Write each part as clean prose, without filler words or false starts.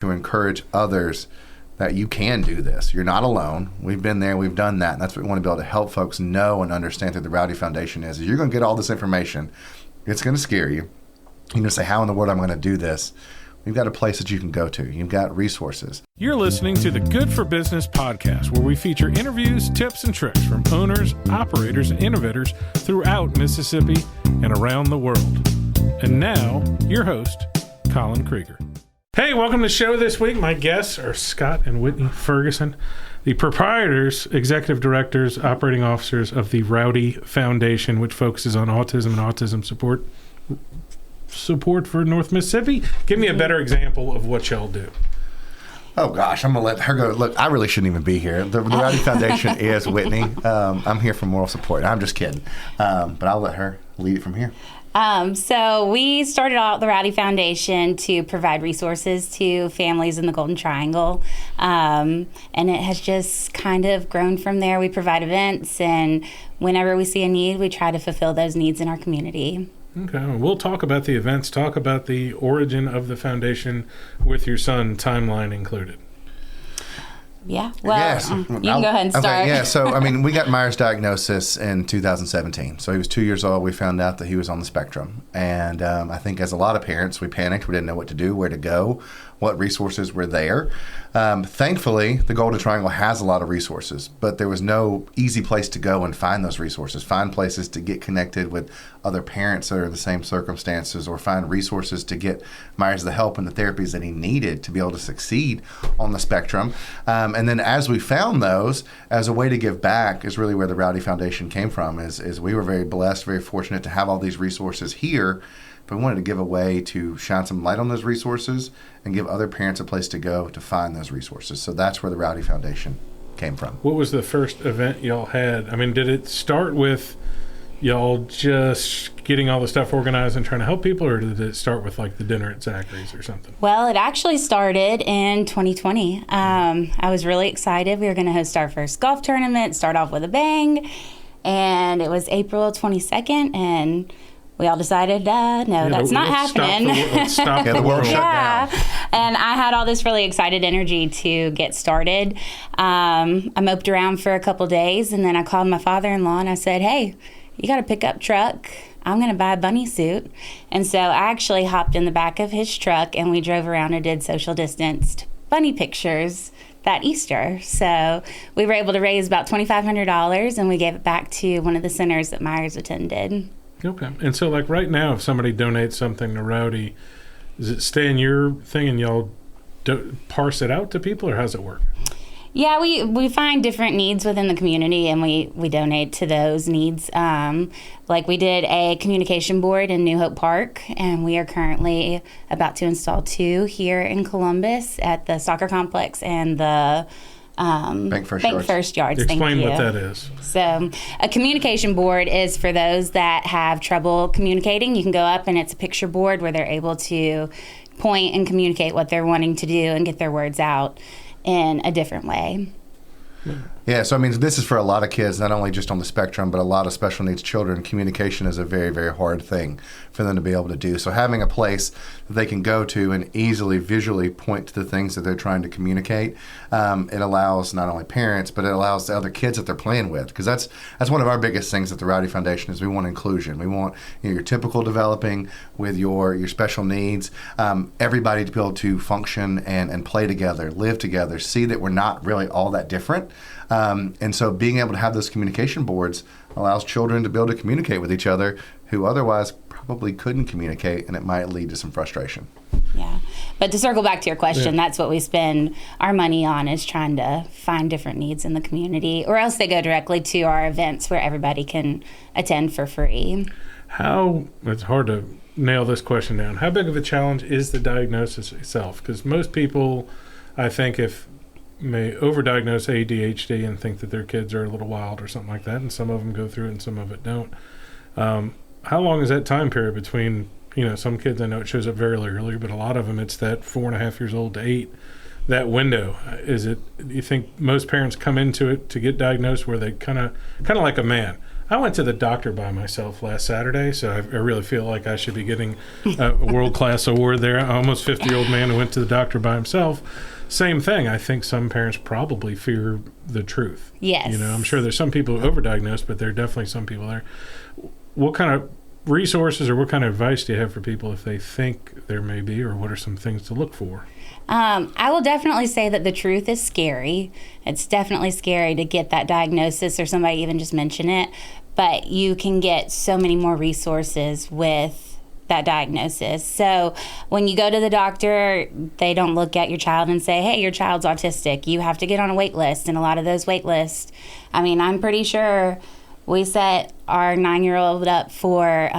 to encourage others that you can do this. You're not alone. We've been there, we've done that, and that's what we want to be able to help folks know and understand through the Rowdy Foundation is you're going to get all this information. It's going to scare you. You're going to say, how in the world am I going to do this? We've got a place that you can go to. You've got resources. You're listening to the Good for Business podcast, where we feature interviews, tips, and tricks from owners, operators, and innovators throughout Mississippi and around the world. And now, your host, Colin Krieger. Hey, welcome to the show this week. My guests are Scott and Whitney Ferguson, the proprietors, executive directors, operating officers of the Rowdy Foundation, which focuses on autism and autism support for North Mississippi. Give me a better example of what y'all do. Oh gosh, I'm gonna let her go. Look, I really shouldn't even be here. The Rowdy Foundation is Whitney. I'm here for moral support. I'm just kidding, but I'll let her lead it from here. So we started out the Rowdy Foundation to provide resources to families in the Golden Triangle, and it has just kind of grown from there. We provide events, and whenever we see a need, we try to fulfill those needs in our community. Okay, we'll talk about the events, talk about the origin of the foundation with your son, timeline included. Yeah, well, yes. you can go ahead and start. Okay, yeah, so, we got Myers' diagnosis in 2017. So he was 2 years old. We found out that he was on the spectrum. And I think as a lot of parents, we panicked. We didn't know what to do, where to go, what resources were there. Thankfully, the Golden Triangle has a lot of resources, but there was no easy place to go and find those resources, find places to get connected with other parents that are in the same circumstances, or find resources to get Myers the help and the therapies that he needed to be able to succeed on the spectrum. And then as we found those, as a way to give back is really where the Rowdy Foundation came from, is we were very blessed, very fortunate to have all these resources here, but we wanted to give a way to shine some light on those resources and give other parents a place to go to find those resources. So that's where the Rowdy Foundation came from. What was the first event y'all had? I mean, did it start with y'all just getting all the stuff organized and trying to help people, or did it start with like the dinner at Zachary's or something? Well, it actually started in 2020. I was really excited. We were going to host our first golf tournament, start off with a bang, and it was April 22nd, and we all decided, no, that's not happening. Stop the world shut down. And I had all this really excited energy to get started. I moped around for a couple days, and then I called my father-in-law, and I said, hey, you got a pickup truck. I'm going to buy a bunny suit. And so I actually hopped in the back of his truck, and we drove around and did social distanced bunny pictures that Easter. So we were able to raise about $2,500, and we gave it back to one of the centers that Myers attended. Okay. And so, like, right now, if somebody donates something to Rowdy, does it stay in your thing and y'all parse it out to people, or how does it work? Yeah, we find different needs within the community, and we donate to those needs. Like, we did a communication board in New Hope Park, and we are currently about to install 2 here in Columbus at the soccer complex and the Bank First Yards. Explain what that is. So a communication board is for those that have trouble communicating. You can go up, and it's a picture board where they're able to point and communicate what they're wanting to do and get their words out in a different way. Yeah, so this is for a lot of kids, not only just on the spectrum, but a lot of special needs children. Communication is a very, very hard thing for them to be able to do. So having a place that they can go to and easily visually point to the things that they're trying to communicate, it allows not only parents, but it allows the other kids that they're playing with. Because that's one of our biggest things at the Rowdy Foundation is we want inclusion. We want your typical developing with your special needs, everybody to be able to function and play together, live together, see that we're not really all that different. And so being able to have those communication boards allows children to be able to communicate with each other who otherwise probably couldn't communicate, and it might lead to some frustration. Yeah. But to circle back to your question, that's what we spend our money on, is trying to find different needs in the community, or else they go directly to our events where everybody can attend for free. It's hard to nail this question down. How big of a challenge is the diagnosis itself? Because most people, I think, may overdiagnose ADHD and think that their kids are a little wild or something like that, and some of them go through it and some of it don't. How long is that time period between, some kids, I know it shows up very early, but a lot of them it's that 4.5 years old to 8, that window. Do you think most parents come into it to get diagnosed where they kind of like a man? I went to the doctor by myself last Saturday, so I really feel like I should be getting a world-class award there. An almost 50-year-old man who went to the doctor by himself. Same thing. I think some parents probably fear the truth. Yes. You know, I'm sure there's some people who overdiagnose, but there are definitely some people there. What kind of resources or what kind of advice do you have for people if they think there may be, or what are some things to look for? I will definitely say that the truth is scary. It's definitely scary to get that diagnosis or somebody even just mention it, but you can get so many more resources with that diagnosis. So when you go to the doctor, they don't look at your child and say, hey, your child's autistic. You have to get on a wait list. And a lot of those wait lists, I mean, I'm pretty sure we set our 9-year-old up for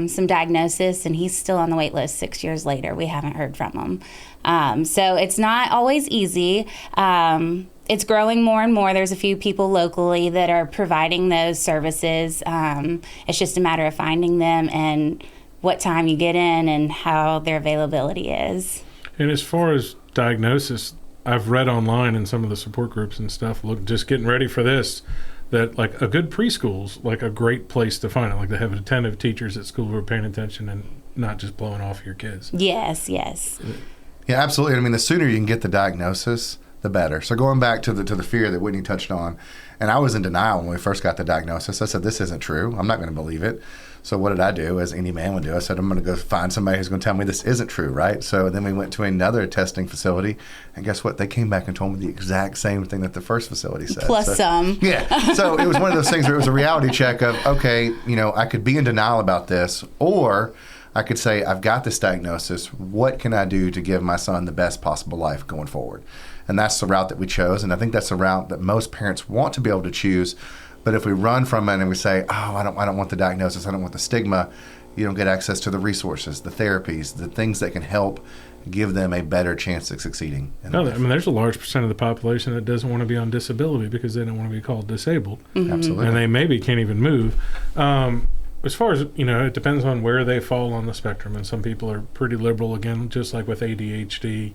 some diagnosis, and he's still on the wait list 6 years later. We haven't heard from him. So it's not always easy. It's growing more and more. There's a few people locally that are providing those services. It's just a matter of finding them and what time you get in and how their availability is. And as far as diagnosis, I've read online in some of the support groups and stuff, look, just getting ready for this, that like a good preschool's like a great place to find it. Like they have attentive teachers at school who are paying attention and not just blowing off your kids. Yes. Yeah, absolutely. I mean, the sooner you can get the diagnosis, the better. So going back to the fear that Whitney touched on, and I was in denial when we first got the diagnosis. I said, this isn't true. I'm not going to believe it. So what did I do, as any man would do? I said, I'm going to go find somebody who's going to tell me this isn't true, right? So then we went to another testing facility, and guess what? They came back and told me the exact same thing that the first facility said. Plus some. Yeah. So it was one of those things where it was a reality check of, okay, you know, I could be in denial about this, or I could say, I've got this diagnosis. What can I do to give my son the best possible life going forward? And that's the route that we chose, and I think that's the route that most parents want to be able to choose. But if we run from it and we say, oh, I don't want the diagnosis, I don't want the stigma, you don't get access to the resources, the therapies, the things that can help give them a better chance of succeeding. No, I mean, there's a large percent of the population that doesn't want to be on disability because they don't want to be called disabled. Mm-hmm. Absolutely. And they maybe can't even move. As far as, you know, it depends on where they fall on the spectrum. And some people are pretty liberal, again, just like with ADHD.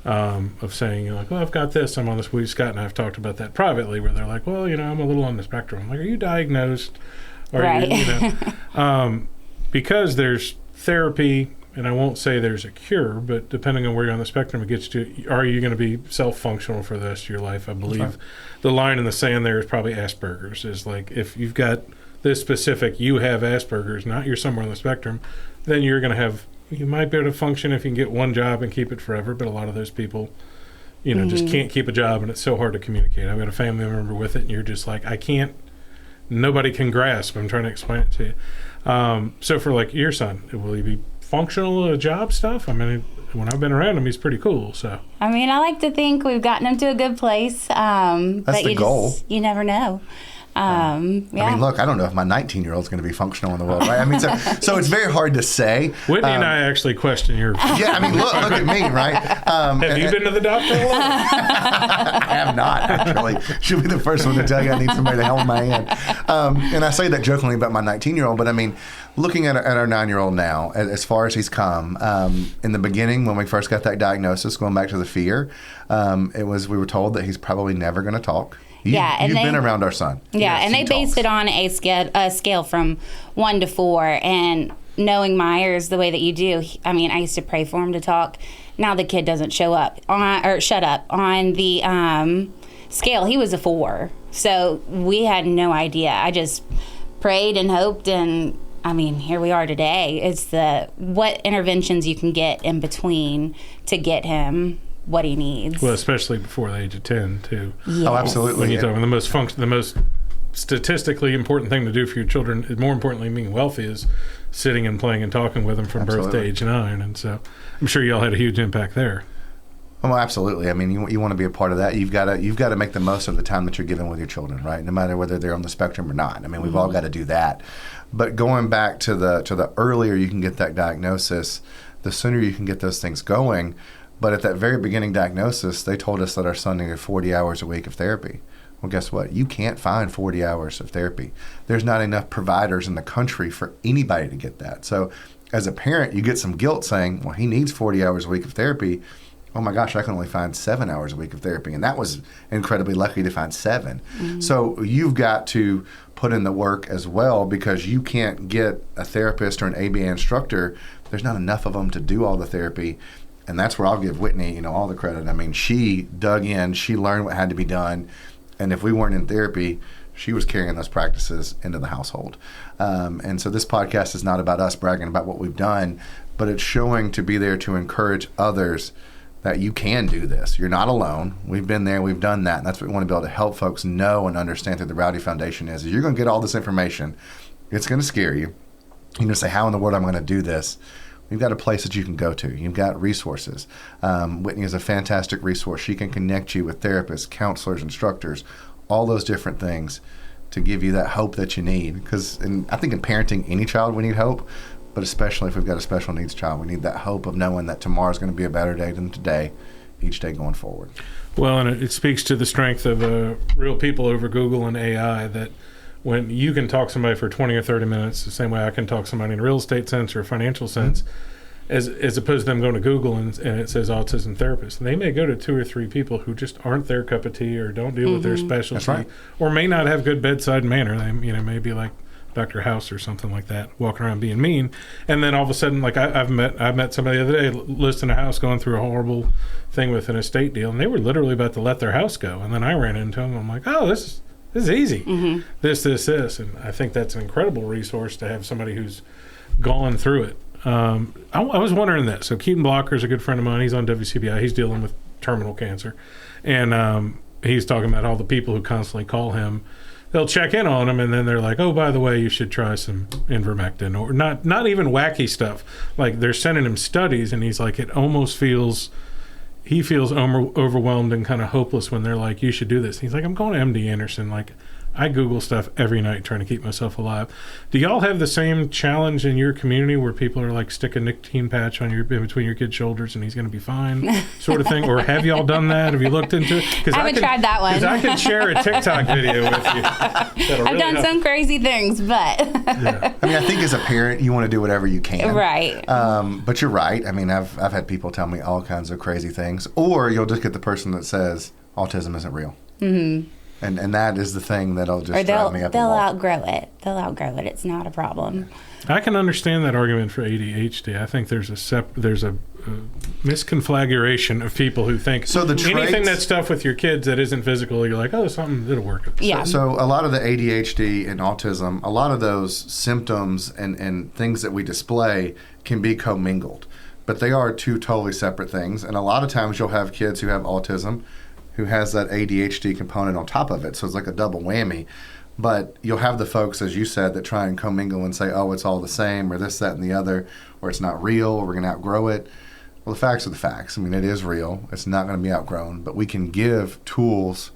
Of saying, like, well, I've got this, I'm on this. Scott and I have talked about that privately, where they're like, well, you know, I'm a little on the spectrum. I'm like, are you diagnosed? Or right. you know, because there's therapy, and I won't say there's a cure, but depending on where you're on the spectrum, it gets to, are you going to be self-functional for the rest of your life? I believe right. The line in the sand there is probably Asperger's, is like, if you've got this specific, you have Asperger's, not you're somewhere on the spectrum, then you're going to have, you might be able to function if you can get one job and keep it forever, but a lot of those people, you know, just can't keep a job, and it's so hard to communicate. I've got a family member with it, and you're just like, I can't, nobody can grasp. I'm trying to explain it to you. So for like your son, will he be functional at job stuff? I mean, when I've been around him, he's pretty cool. So I mean, I like to think we've gotten him to a good place. That's but the goal. You never know. Yeah. I mean, look, I don't know if my 19-year-old's going to be functional in the world, right? I mean, so it's very hard to say. Whitney and I actually question your... Yeah, I mean, look at me, right? Have you been to the doctor a lot? I have not, actually. She'll be the first one to tell you I need somebody to hold my hand. And I say that jokingly about my 19-year-old, but I mean, looking at our 9-year-old now, as far as he's come, in the beginning, when we first got that diagnosis, going back to the fear, we were told that he's probably never going to talk. You've been around our son. Yeah, and they based it on a scale from 1 to 4. And knowing Myers the way that you do, I mean, I used to pray for him to talk. Now the kid doesn't shut up on the scale. He was a 4, so we had no idea. I just prayed and hoped, and I mean, here we are today. It's what interventions you can get in between to get him what he needs. Well, especially before the age of 10, too. Yes. Oh, absolutely. When you talk about the most statistically important thing to do for your children, more importantly, being wealthy, is sitting and playing and talking with them from birth to age 9. And so I'm sure y'all had a huge impact there. Well, absolutely. I mean, you want to be a part of that. You've got to make the most of the time that you're given with your children, right? No matter whether they're on the spectrum or not. I mean, we've all got to do that. But going back to the earlier you can get that diagnosis, the sooner you can get those things going. But at that very beginning diagnosis, they told us that our son needed 40 hours a week of therapy. Well, guess what? You can't find 40 hours of therapy. There's not enough providers in the country for anybody to get that. So as a parent, you get some guilt saying, well, he needs 40 hours a week of therapy. Oh my gosh, I can only find 7 hours a week of therapy. And that was incredibly lucky to find 7. Mm-hmm. So you've got to put in the work as well, because you can't get a therapist or an ABA instructor. There's not enough of them to do all the therapy. And that's where I'll give Whitney, all the credit. I mean, she dug in, she learned what had to be done. And if we weren't in therapy, she was carrying those practices into the household. And so this podcast is not about us bragging about what we've done, but it's showing to be there to encourage others that you can do this. You're not alone. We've been there. We've done that. And that's what we want to be able to help folks know and understand through the Rowdy Foundation is you're going to get all this information. It's going to scare you. You're going to say, how in the world am I going to do this? We've got a place that you can go to. You've got resources. Whitney is a fantastic resource. She can connect you with therapists, counselors, instructors, all those different things to give you that hope that you need. Because I think in parenting any child, we need hope, but especially if we've got a special needs child, we need that hope of knowing that tomorrow's going to be a better day than today, each day going forward. Well, and it speaks to the strength of real people over Google and AI, that when you can talk to somebody for 20 or 30 minutes, the same way I can talk to somebody in a real estate sense or a financial sense, as opposed to them going to Google and it says autism therapist. And they may go to 2 or 3 people who just aren't their cup of tea or don't deal with their specialty. That's right. Or may not have good bedside manner. They may be like Dr. House or something like that, walking around being mean. And then all of a sudden, like I've met somebody the other day listing a house, going through a horrible thing with an estate deal, and they were literally about to let their house go. And then I ran into them. I'm like, oh, this is easy. This. And I think that's an incredible resource to have somebody who's gone through it. I was wondering that. So Keaton Blocker's a good friend of mine. He's on WCBI. He's dealing with terminal cancer. And he's talking about all the people who constantly call him. They'll check in on him, and then they're like, oh, by the way, you should try some ivermectin. Or not even wacky stuff. Like, they're sending him studies, and he's like, it almost feels... He feels overwhelmed and kind of hopeless when they're like, you should do this. And he's like, I'm going to MD Anderson. Like, I Google stuff every night trying to keep myself alive. Do y'all have the same challenge in your community where people are like, stick a nicotine patch on in between your kid's shoulders and he's going to be fine, sort of thing? Or have y'all done that? Have you looked into it? I haven't tried that one. Because I can share a TikTok video with you. I've done some crazy things, but... Yeah. I mean, I think as a parent, you want to do whatever you can. Right. But you're right. I mean, I've had people tell me all kinds of crazy things. Or you'll just get the person that says, autism isn't real. Mm-hmm. And that is the thing that'll just drive me up the wall. They'll outgrow it. They'll outgrow it. It's not a problem. I can understand that argument for ADHD. I think there's a misconfiguration of people who think anything that's stuff with your kids that isn't physical, you're like, oh, something that'll work. Yeah. So a lot of the ADHD and autism, a lot of those symptoms and things that we display can be commingled. But they are two totally separate things. And a lot of times you'll have kids who have autism who has that ADHD component on top of it. So it's like a double whammy. But you'll have the folks, as you said, that try and commingle and say, oh, it's all the same, or this, that, and the other, or it's not real, or we're going to outgrow it. Well, the facts are the facts. I mean, it is real. It's not going to be outgrown. But we can give tools,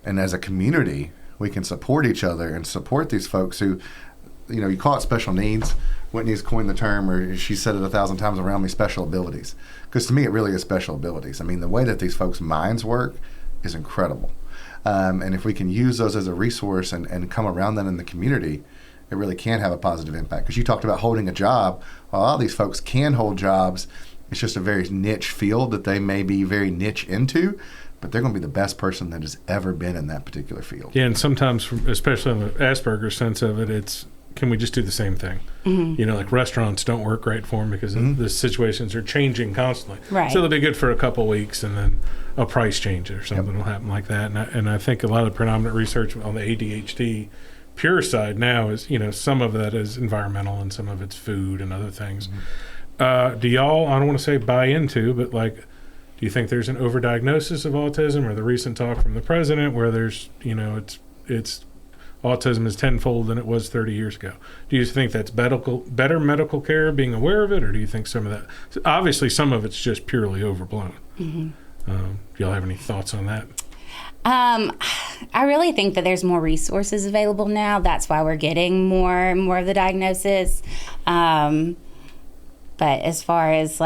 and as a community, we can support each other and support these folks who, you call it special needs. Whitney's coined the term, or she said it 1,000 times around me, special abilities. Because to me, it really is special abilities. I mean, the way that these folks' minds work is incredible. And if we can use those as a resource and come around that in the community, it really can have a positive impact. Because you talked about holding a job. Well, a lot of these folks can hold jobs. It's just a very niche field that they may be very niche into, but they're going to be the best person that has ever been in that particular field. Yeah, and sometimes, especially in the Asperger's sense of it, it's, can we just do the same thing? Mm-hmm. Like restaurants don't work great for them because the situations are changing constantly. Right. So they'll be good for a couple of weeks and then a price change or something will happen like that. And I think a lot of predominant research on the ADHD pure side now is, some of that is environmental and some of it's food and other things. Mm-hmm. Do y'all, I don't want to say buy into, but do you think there's an overdiagnosis of autism, or the recent talk from the president where there's, it's autism is tenfold than it was 30 years ago? Do you think that's better medical care, being aware of it, or do you think some of that, obviously some of it's just purely overblown? Mm-hmm. Do y'all have any thoughts on that? I really think that there's more resources available now. That's why we're getting more and more of the diagnosis. But as far as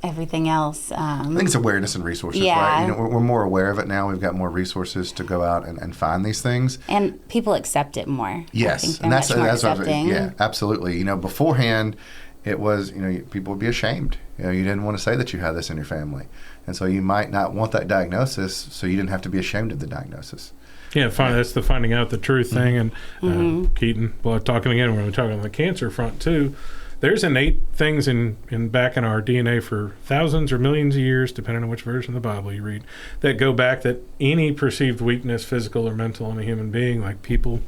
everything else, I think it's awareness and resources, yeah. right? We're more aware of it now. We've got more resources to go out and find these things, and people accept it more. Yes, and that's accepting. Yeah, absolutely. Beforehand, it was people would be ashamed. You didn't want to say that you had this in your family, and so you might not want that diagnosis, so you didn't have to be ashamed of the diagnosis. Yeah, that's the finding out the truth thing. And Keaton, well, talking again, when we're talking on the cancer front too, there's innate things in back in our DNA for thousands or millions of years, depending on which version of the Bible you read, that go back that any perceived weakness, physical or mental, in a human being, like people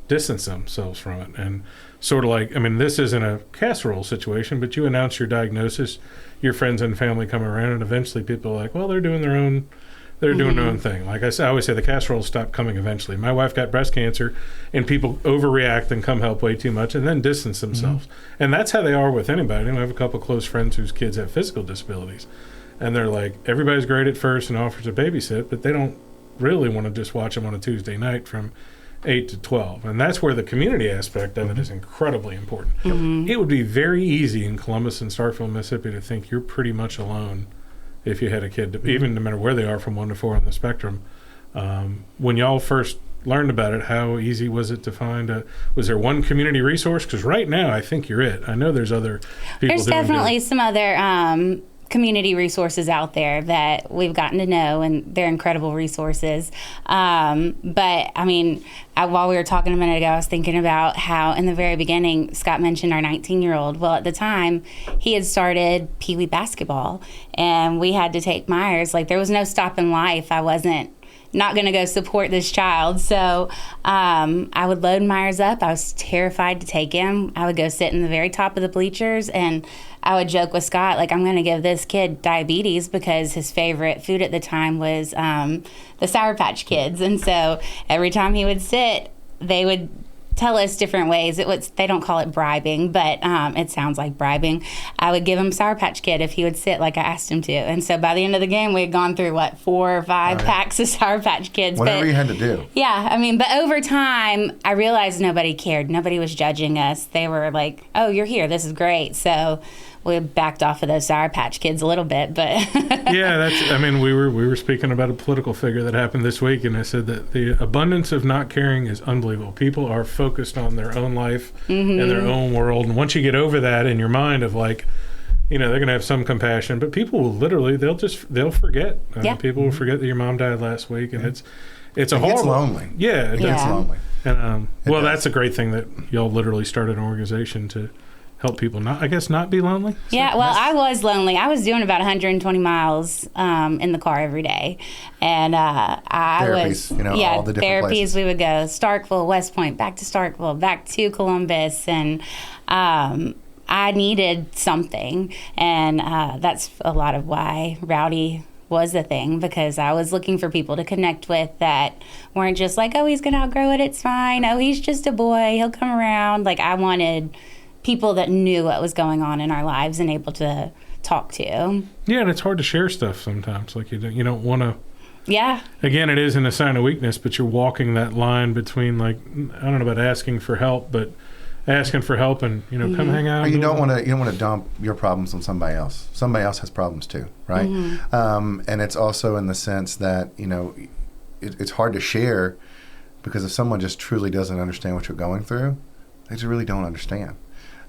distance themselves from it. And sort of like, I mean, this isn't a casserole situation, but you announce your diagnosis, your friends and family come around, and eventually people are like, well, they're doing their own thing. Like I always say, the casserole stop coming eventually. My wife got breast cancer, and people overreact and come help way too much and then distance themselves. And that's how they are with anybody. I have a couple close friends whose kids have physical disabilities, and they're like, everybody's great at first and offers to babysit, but they don't really want to just watch them on a Tuesday night from 8 to 12. And that's where the community aspect of it is incredibly important. It would be very easy in Columbus and Starkville, Mississippi to think you're pretty much alone if you had a kid, even no matter where they are from 1 to 4 on the spectrum. When y'all first learned about it, how easy was it to find was there one community resource? Because right now I think you're it. I know there's other people. There's definitely some other community resources out there that we've gotten to know, and they're incredible resources. But I mean, while we were talking a minute ago, I was thinking about how in the very beginning, Scott mentioned our 19-year-old. Well, at the time, he had started Pee Wee basketball, and we had to take Myers. Like, there was no stopping life. I wasn't not going to go support this child. So I would load Myers up. I was terrified to take him. I would go sit in the very top of the bleachers, and I would joke with Scott, like, I'm going to give this kid diabetes because his favorite food at the time was the Sour Patch Kids. And so every time he would sit, they would tell us different ways. They don't call it bribing, but it sounds like bribing. I would give him Sour Patch Kid if he would sit like I asked him to. And so by the end of the game, we had gone through, 4 or 5 packs of Sour Patch Kids. Whatever you had to do. Yeah, I mean, but over time, I realized nobody cared. Nobody was judging us. They were like, oh, you're here. This is great. So we backed off of those Sour Patch Kids a little bit, but yeah, we were speaking about a political figure that happened this week, and I said that the abundance of not caring is unbelievable. People are focused on their own life and their own world, and once you get over that in your mind of they're going to have some compassion, but people will literally they'll forget. People will forget that your mom died last week, and it's a horrible. It's lonely. Yeah, it gets lonely. And that's a great thing that y'all literally started an organization to help people not be lonely. Yeah, well, I was lonely. I was doing about 120 miles in the car every day, and therapies, all the different therapies. Places. We would go Starkville, West Point, back to Starkville, back to Columbus, and I needed something, and that's a lot of why Rowdy was a thing, because I was looking for people to connect with that weren't just like, oh, he's gonna outgrow it, it's fine. Oh, he's just a boy, he'll come around. Like, I wanted people that knew what was going on in our lives and able to talk to. Yeah, and it's hard to share stuff sometimes. Like, you don't want to. Yeah. Again, it isn't a sign of weakness, but you're walking that line between, I don't know about asking for help, but asking for help and come hang out. Or you don't want to dump your problems on somebody else. Somebody else has problems too, right? And it's also in the sense that it's hard to share, because if someone just truly doesn't understand what you're going through, they just really don't understand.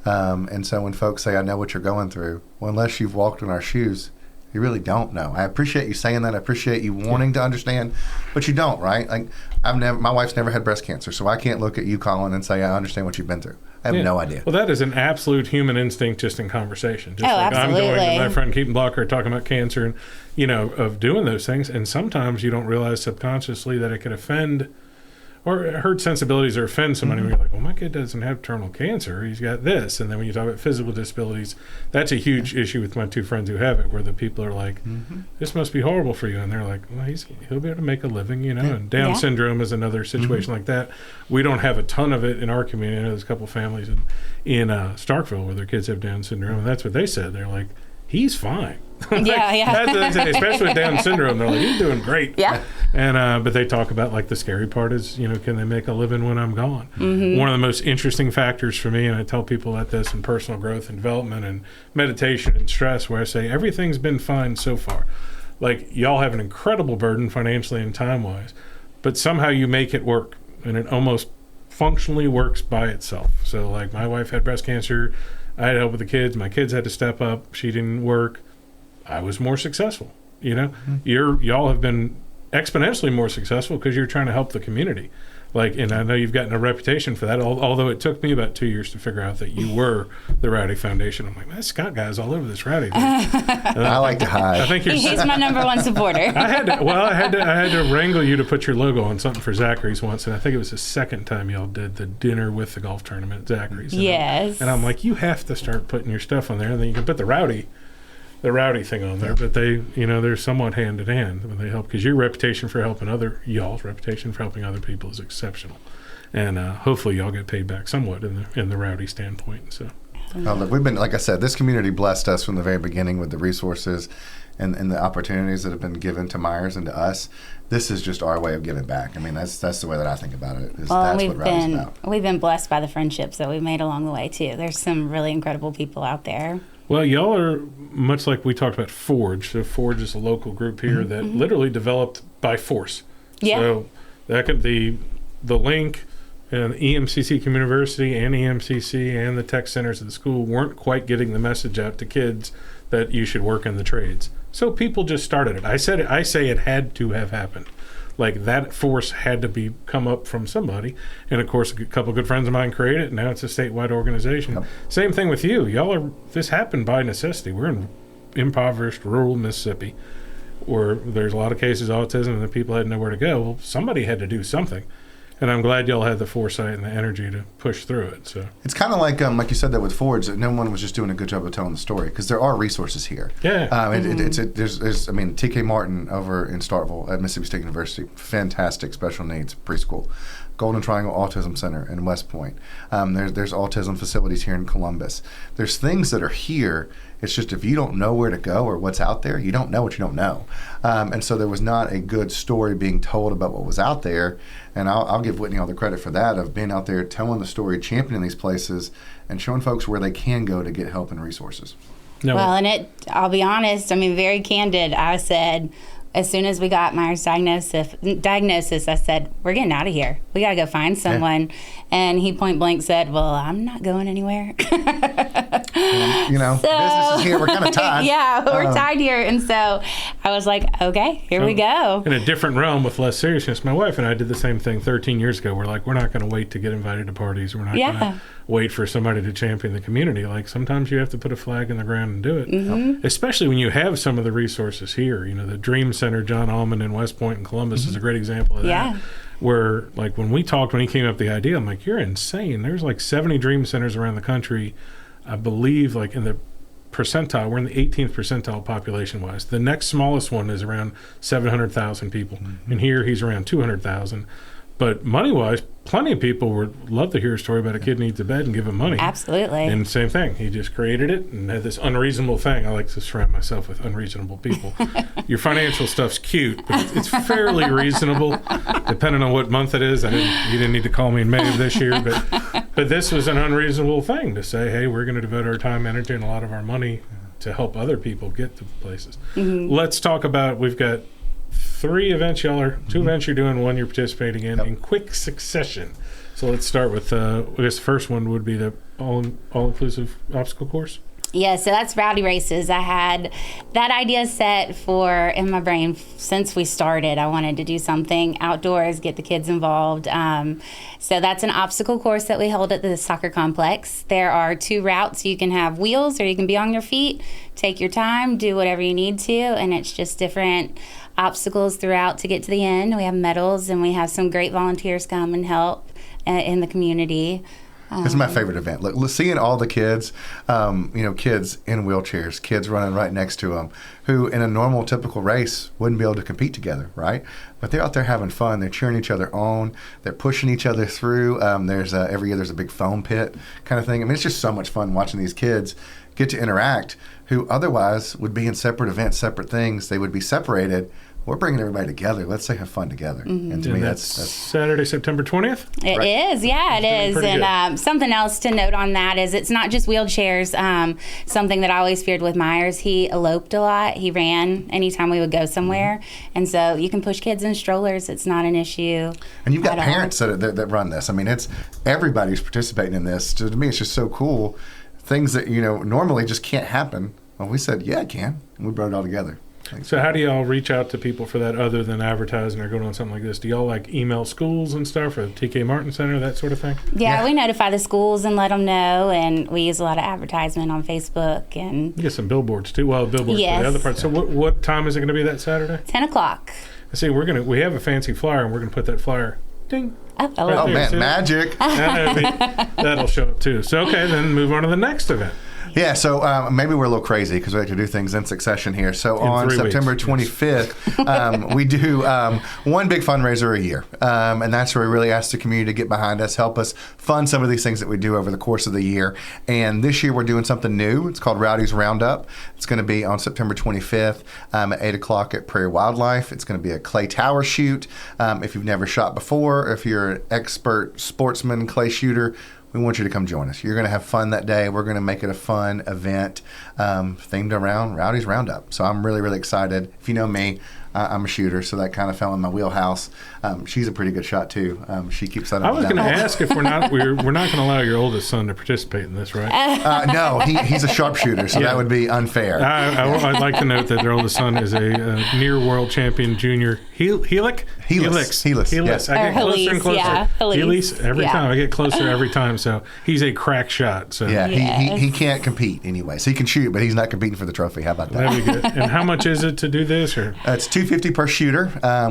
And so when folks say, I know what you're going through, well, unless you've walked in our shoes, you really don't know. I appreciate you saying that. I appreciate you wanting to understand, but you don't, right? Like, my wife's never had breast cancer, so I can't look at you, Colin, and say, I understand what you've been through. I have no idea. Well, that is an absolute human instinct just in conversation. Just absolutely. I'm going to my friend Keaton Blocker talking about cancer and, of doing those things. And sometimes you don't realize subconsciously that it could offend or hurt sensibilities or offend somebody when you're like, well, my kid doesn't have terminal cancer. He's got this. And then when you talk about physical disabilities, that's a huge issue with my 2 friends who have it, where the people are like, this must be horrible for you. And they're like, well, he'll be able to make a living, And Down syndrome is another situation like that. We don't have a ton of it in our community. I know there's a couple families in Starkville where their kids have Down syndrome. And that's what they said. They're like, he's fine. That's what they say, especially with Down syndrome. They're like, he's doing great. Yeah. And but they talk about the scary part is, can they make a living when I'm gone? One of the most interesting factors for me, and I tell people about this in personal growth and development and meditation and stress, where I say everything's been fine so far. Like, y'all have an incredible burden financially and time-wise, but somehow you make it work, and it almost functionally works by itself. So, like, my wife had breast cancer. I had help with the kids. My kids had to step up. She didn't work. I was more successful. Y'all have been exponentially more successful because you're trying to help the community. And I know you've gotten a reputation for that, although it took me about 2 years to figure out that you were the Rowdy Foundation. I'm like, man, Scott guy's all over this Rowdy thing. I like to hide. I think He's my number one supporter. I had to wrangle you to put your logo on something for Zachary's once, and I think it was the second time y'all did the dinner with the golf tournament at Zachary's. Yes. And I'm like, you have to start putting your stuff on there, and then you can put the Rowdy thing on there. But they, they're somewhat hand in hand when they help, because your reputation for helping y'all's reputation for helping other people is exceptional, and hopefully y'all get paid back somewhat in the Rowdy standpoint. So. Look, we've been, like I said, this community blessed us from the very beginning with the resources and the opportunities that have been given to Myers and to us. This is just our way of giving back. I mean, that's the way that I think about it. That's what Rowdy's about. We've been blessed by the friendships that we've made along the way too. There's some really incredible people out there. Well, y'all are much like we talked about Forge. So Forge is a local group here that literally developed by force. Yeah. So that could the link and EMCC University and EMCC and the tech centers of the school weren't quite getting the message out to kids that you should work in the trades. So people just started it. I say it had to have happened. Like, that force had to come up from somebody. And, of course, a couple of good friends of mine created it, and now it's a statewide organization. Yep. Same thing with you. This happened by necessity. We're in impoverished rural Mississippi where there's a lot of cases of autism and the people had nowhere to go. Well, somebody had to do something. And I'm glad y'all had the foresight and the energy to push through it. So it's kind of like you said that with Forge, that no one was just doing a good job of telling the story, because there are resources here. Yeah. There's TK Martin over in Starkville at Mississippi State University, fantastic special needs preschool. Golden Triangle Autism Center in West Point. There's autism facilities here in Columbus. There's things that are here. It's just if you don't know where to go or what's out there, you don't know what you don't know. And so there was not a good story being told about what was out there. And I'll give Whitney all the credit for that, of being out there telling the story, championing these places, and showing folks where they can go to get help and resources. No. Well, and I'll be honest, very candid, I said, as soon as we got Myers' diagnosis, I said, we're getting out of here. We got to go find someone. Yeah. And he point blank said, well, I'm not going anywhere. Business is here. We're kind of tied. Yeah, we're tied here. And so I was like, okay, here we go. In a different realm with less seriousness, my wife and I did the same thing 13 years ago. We're like, we're not going to wait to get invited to parties. We're not going to wait for somebody to champion the community. Like, sometimes you have to put a flag in the ground and do it. Mm-hmm. Especially when you have some of the resources here. The Dream Center, John Allman in West Point and Columbus is a great example of that. Where, like, when he came up with the idea, I'm like, you're insane. There's like 70 Dream Centers around the country. I believe, like, in the percentile, we're in the 18th percentile population-wise. The next smallest one is around 700,000 people. Mm-hmm. And here he's around 200,000. But money-wise, plenty of people would love to hear a story about a kid needs a bed and give him money. Absolutely. And same thing. He just created it and had this unreasonable thing. I like to surround myself with unreasonable people. Your financial stuff's cute, but it's fairly reasonable, depending on what month it is. You didn't need to call me in May of this year, but this was an unreasonable thing to say, hey, we're going to devote our time, energy, and a lot of our money to help other people get to places. Mm-hmm. Let's talk about, we've got 3 events, two events you're doing, one you're participating in quick succession. So let's start with, I guess the first one would be the all-inclusive obstacle course. Yeah, so that's Rowdy Races. I had that idea set in my brain since we started. I wanted to do something outdoors, get the kids involved. So that's an obstacle course that we hold at the soccer complex. There are 2 routes. You can have wheels or you can be on your feet. Take your time, do whatever you need to, and it's just different obstacles throughout to get to the end. We have medals, and we have some great volunteers come and help in the community. This is my favorite event. Look, seeing all the kids, kids in wheelchairs, kids running right next to them, who in a normal, typical race wouldn't be able to compete together, right? But they're out there having fun. They're cheering each other on. They're pushing each other through. Every year there's a big foam pit kind of thing. It's just so much fun watching these kids get to interact, who otherwise would be in separate events, separate things. They would be separated. We're bringing everybody together. Let's have fun together. Mm-hmm. And to me, that's Saturday, September 20th? It is, yeah, it is. And something else to note on that is it's not just wheelchairs. Something that I always feared with Myers, he eloped a lot. He ran anytime we would go somewhere. Mm-hmm. And so you can push kids in strollers. It's not an issue. And you've got parents that run this. It's everybody's participating in this. To me, it's just so cool. Things that, normally just can't happen. Well, we said, yeah, it can. And we brought it all together. So how do y'all reach out to people for that other than advertising or going on something like this? Do y'all like email schools and stuff, or the TK Martin Center, that sort of thing? Yeah, we notify the schools and let them know, and we use a lot of advertisement on Facebook. And you get some billboards too. Well, billboards for the other part. So what time is it going to be that Saturday? 10 o'clock. I see. We have a fancy flyer, and we're going to put that flyer, ding. Oh, man, magic. That'll show up too. So, okay, then move on to the next event. Yeah, so maybe we're a little crazy because we like to do things in succession here. So on September 25th, we do one big fundraiser a year. And that's where we really ask the community to get behind us, help us fund some of these things that we do over the course of the year. And this year we're doing something new. It's called Rowdy's Roundup. It's going to be on September 25th at 8 o'clock at Prairie Wildlife. It's going to be a clay tower shoot. If you've never shot before, if you're an expert sportsman, clay shooter, we want you to come join us. You're going to have fun that day. We're going to make it a fun event themed around Rowdy's Roundup. So I'm really, really excited. If you know me, I'm a shooter, so that kind of fell in my wheelhouse. She's a pretty good shot too. She keeps that. I was going to ask if we're not going to allow your oldest son to participate in this, right? No, he's a sharpshooter, so that would be unfair. I'd like to note that their oldest son is a near world champion junior Helix. Yes. I get closer and closer. Yeah, Helix every time. I get closer every time. So he's a crack shot. So yeah, he can't compete anyway. So he can shoot, but he's not competing for the trophy. How about that? That'd be good. And how much is it to do this? Or it's $250 per shooter.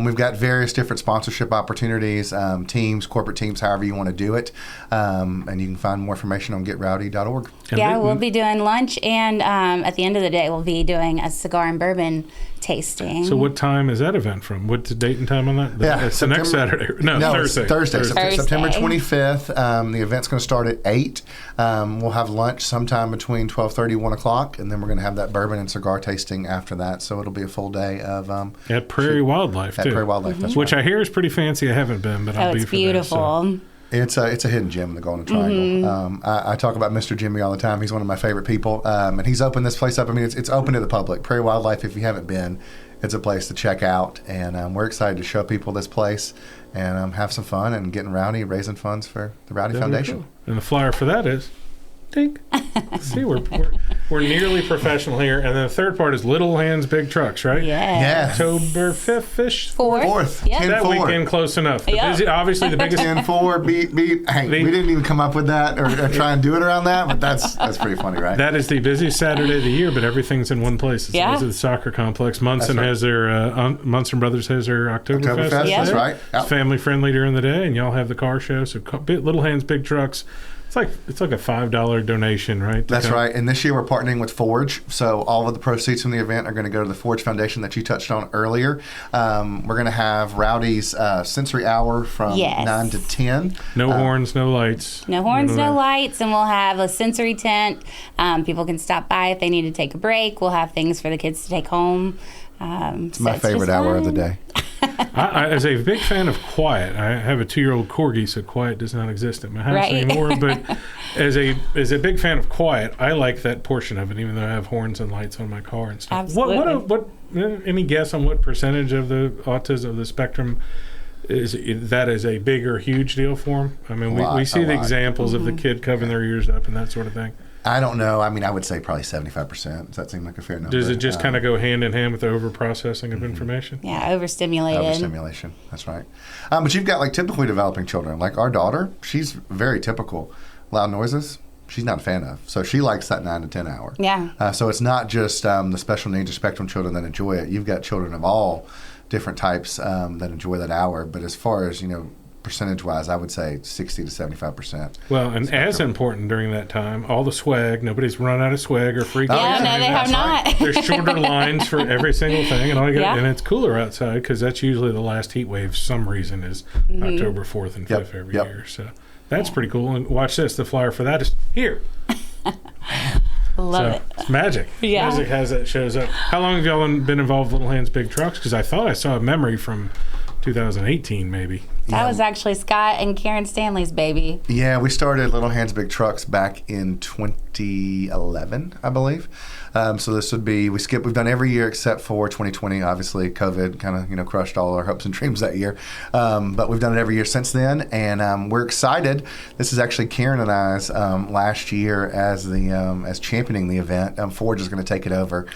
We've got various different sponsorship opportunities, teams, corporate teams, however you want to do it. And you can find more information on getrowdy.org. Yeah, we'll be doing lunch, and at the end of the day, we'll be doing a cigar and bourbon tasting. So what time is that event from? What's the date and time on that? It's the next Saturday. No, Thursday. September 25th. The event's going to start at 8. We'll have lunch sometime between 12:30 1 o'clock, and then we're going to have that bourbon and cigar tasting after that. So it'll be a full day of at Prairie Wildlife, too. At Prairie Wildlife, that's which right. I hear is pretty fancy. I haven't been, but I'll be for beautiful. That, so. It's a hidden gem in the Golden Triangle. I talk about Mr. Jimmy all the time. He's one of my favorite people, and he's opened this place up. I mean, it's open to the public. Prairie Wildlife, if you haven't been, it's a place to check out, and we're excited to show people this place and have some fun and getting rowdy, raising funds for the Rowdy Foundation. Cool. And the flyer for that is, ding. See, we're nearly professional here. And then the third part is Little Hands, Big Trucks, right? Yeah. October 5th-ish? 4th. Yep. That weekend close enough. Obviously the biggest. 10-4, beep. Hey, we didn't even come up with that or try and do it around that, but that's pretty funny, right? That is the busiest Saturday of the year, but everything's in one place. It's the soccer complex. Munson has their, Munson Brothers has their Oktoberfest. That's right. Yep. It's family friendly during the day, and y'all have the car show. So Little Hands, Big Trucks. It's like a $5 donation, right? That's right. And this year we're partnering with Forge. So all of the proceeds from the event are going to go to the Forge Foundation that you touched on earlier. We're going to have Rowdy's Sensory Hour from 9 to 10. No horns, no lights. No horns, no lights. And we'll have a sensory tent. People can stop by if they need to take a break. We'll have things for the kids to take home. It's my favorite hour of the day. I, as a big fan of quiet, I have a 2-year-old corgi, so quiet does not exist at my house anymore. But as a big fan of quiet, I like that portion of it, even though I have horns and lights on my car and stuff. Absolutely. What any guess on what percentage of the autism of the spectrum is a big or huge deal for them? I mean, we see the examples of the kid covering their ears up and that sort of thing. I don't know. I mean, I would say probably 75%. Does that seem like a fair number? Does it just kind of go hand in hand with the over-processing of information? Yeah, overstimulated. Overstimulation. That's right. But you've got like typically developing children. Like our daughter, she's very typical. Loud noises, she's not a fan of. So she likes that 9 to 10 hour. Yeah. So it's not just the special needs or spectrum children that enjoy it. You've got children of all different types that enjoy that hour. But as far as, percentage-wise, I would say 60 to 75%. Well, and as important during that time, all the swag, nobody's run out of swag or freaked out. No, they have not. There's shorter lines for every single thing, and and it's cooler outside because that's usually the last heat wave. For some reason is October 4th and 5th every year. So that's pretty cool. And watch this. The flyer for that is here. Love it. It's magic. Yeah. Magic has that shows up. How long have y'all been involved with Little Hands, Big Trucks? Because I thought I saw a memory from 2018, maybe. That was actually Scott and Karen Stanley's baby. Yeah, we started Little Hands Big Trucks back in 2011, I believe. So this would be, we've done every year except for 2020. Obviously, COVID kind of crushed all our hopes and dreams that year. But we've done it every year since then, and we're excited. This is actually Karen and I's last year as championing the event. Forge is going to take it over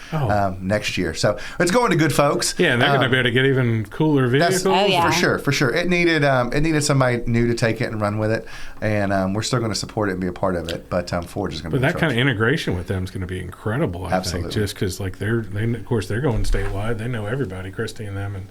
next year. So it's going to good folks. Yeah, and they're going to be able to get even cooler vehicles. For sure. It needed somebody new to take it and run with it, and we're still going to support it and be a part of it. But Forge is going to be. But that kind of integration with them is going to be incredible. I think, just because like they're of course they're going statewide. They know everybody, Christy and them, and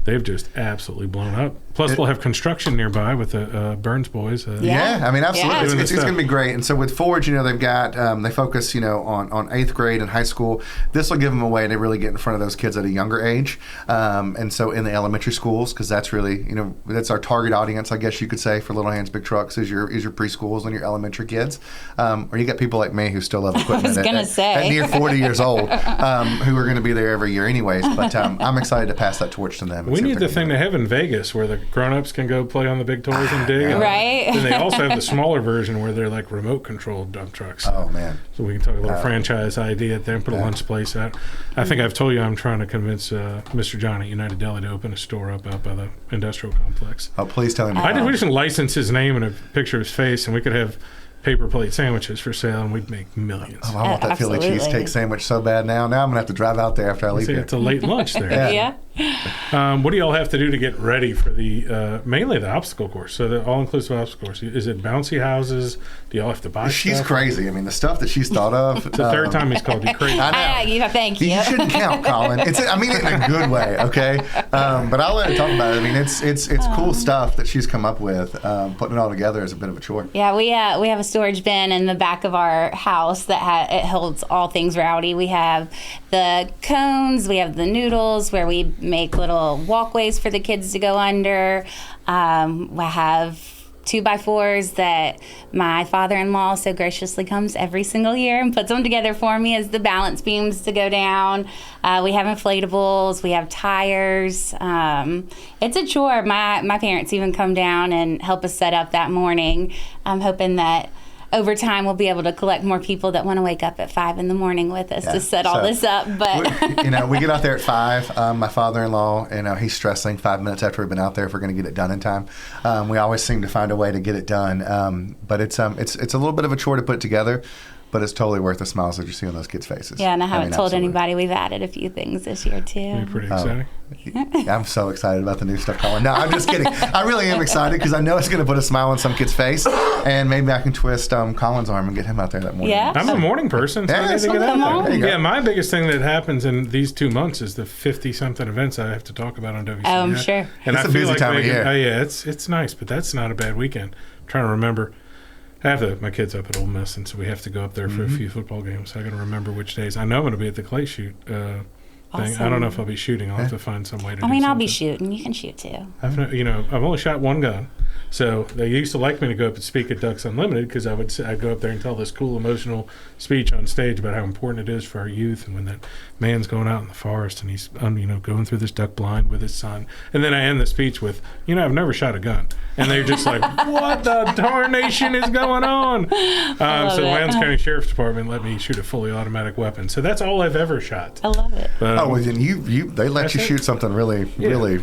they've just absolutely blown up. Plus, we'll have construction nearby with the Burns boys. I mean, absolutely, it's going to be great. And so with Forge, they've got they focus on 8th grade and high school. This will give them a way to really get in front of those kids at a younger age, and so in the elementary schools, because that's really that's our target audience, I guess you could say, for Little Hands Big Trucks is your preschools and your elementary kids, or you got people like me who still love equipment at near 40 years old, who are going to be there every year anyways. But I'm excited to pass that torch to them. We need the thing they have in Vegas where the grown-ups can go play on the big toys and dig. Right. And they also have the smaller version where they're like remote-controlled dump trucks. Oh, man. So we can talk a little franchise idea there and put a lunch place out. I think I've told you I'm trying to convince Mr. John at United Deli to open a store up out by the industrial complex. Oh, please tell him. We just license his name and a picture of his face, and we could have paper plate sandwiches for sale, and we'd make millions. Oh, I want that Philly cheesesteak sandwich so bad now. Now I'm going to have to drive out there after I leave here. It's a late lunch there. What do y'all have to do to get ready for the mainly the obstacle course? So the all-inclusive obstacle course. Is it bouncy houses? Do y'all have to buy She's stuff? crazy. I mean, the stuff that she's thought of. It's the third time he's called you crazy. I know. Thank you. You shouldn't count, Colin. I mean it in a good way, okay? But I'll let her talk about it. I mean, it's cool stuff that she's come up with. Putting it all together is a bit of a chore. Yeah, we have a storage bin in the back of our house that it holds all things Rowdy. We have the cones, we have the noodles where we make little walkways for the kids to go under. I have 2x4s that my father-in-law so graciously comes every single year and puts them together for me as the balance beams to go down. We have inflatables, we have tires. It's a chore. My parents even come down and help us set up that morning. I'm hoping that over time we'll be able to collect more people that want to wake up at 5 in the morning with us to set all this up. But we get out there at 5. My father-in-law, he's stressing 5 minutes after we've been out there if we're going to get it done in time. We always seem to find a way to get it done. But it's a little bit of a chore to put together. But it's totally worth the smiles that you see on those kids' faces. Yeah, and I haven't told anybody. We've added a few things this year, too. Pretty exciting. I'm so excited about the new stuff, Colin. No, I'm just kidding. I really am excited because I know it's going to put a smile on some kid's face, and maybe I can twist Colin's arm and get him out there that morning. Yeah. I'm a morning person, so I need to get out there. Yeah, my biggest thing that happens in these 2 months is the 50-something events I have to talk about on WCN. Oh, I'm sure. And it's a busy time of year. Yeah, it's nice, but that's not a bad weekend. I'm trying to remember. I have my kids up at Ole Miss, and so we have to go up there for a few football games. So I got to remember which days. I know I'm going to be at the clay shoot thing. I don't know if I'll be shooting. I'll have to find some way to. I'll be shooting. You can shoot too. I've only shot one gun, so they used to like me to go up and speak at Ducks Unlimited because I'd go up there and tell this cool emotional speech on stage about how important it is for our youth, and when that man's going out in the forest and he's going through this duck blind with his son, and then I end the speech with I've never shot a gun, and they're just like, what the tarnation is going on? So the Lowndes County Sheriff's Department let me shoot a fully automatic weapon, so that's all I've ever shot. I love it. But, then they let you shoot something really.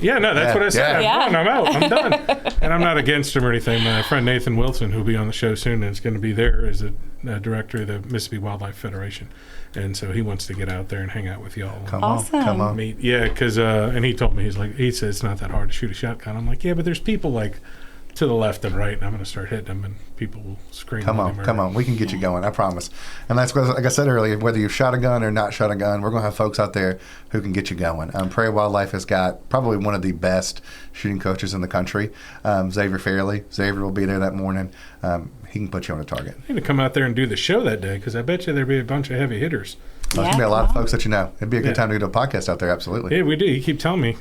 Yeah, no, that's what I said. Yeah. I'm done. I'm out. I'm done. And I'm not against him or anything. My friend Nathan Wilson, who'll be on the show soon, and is going to be there as a director of the Mississippi Wildlife Federation, and so he wants to get out there and hang out with y'all. Come on. Meet. Yeah, because and he told me he said it's not that hard to shoot a shotgun. I'm like, yeah, but there's people like to the left and right, and I'm going to start hitting them, and people will scream. Come on, we can get you going, I promise. And that's like I said earlier, whether you've shot a gun or not shot a gun, we're going to have folks out there who can get you going. Prairie Wildlife has got probably one of the best shooting coaches in the country, Xavier Fairley. Xavier will be there that morning. He can put you on a target. You need to come out there and do the show that day, because I bet you there'd be a bunch of heavy hitters. There's going to be a lot of folks that you know. It'd be a good time to do a podcast out there, absolutely. Yeah, we do. You keep telling me.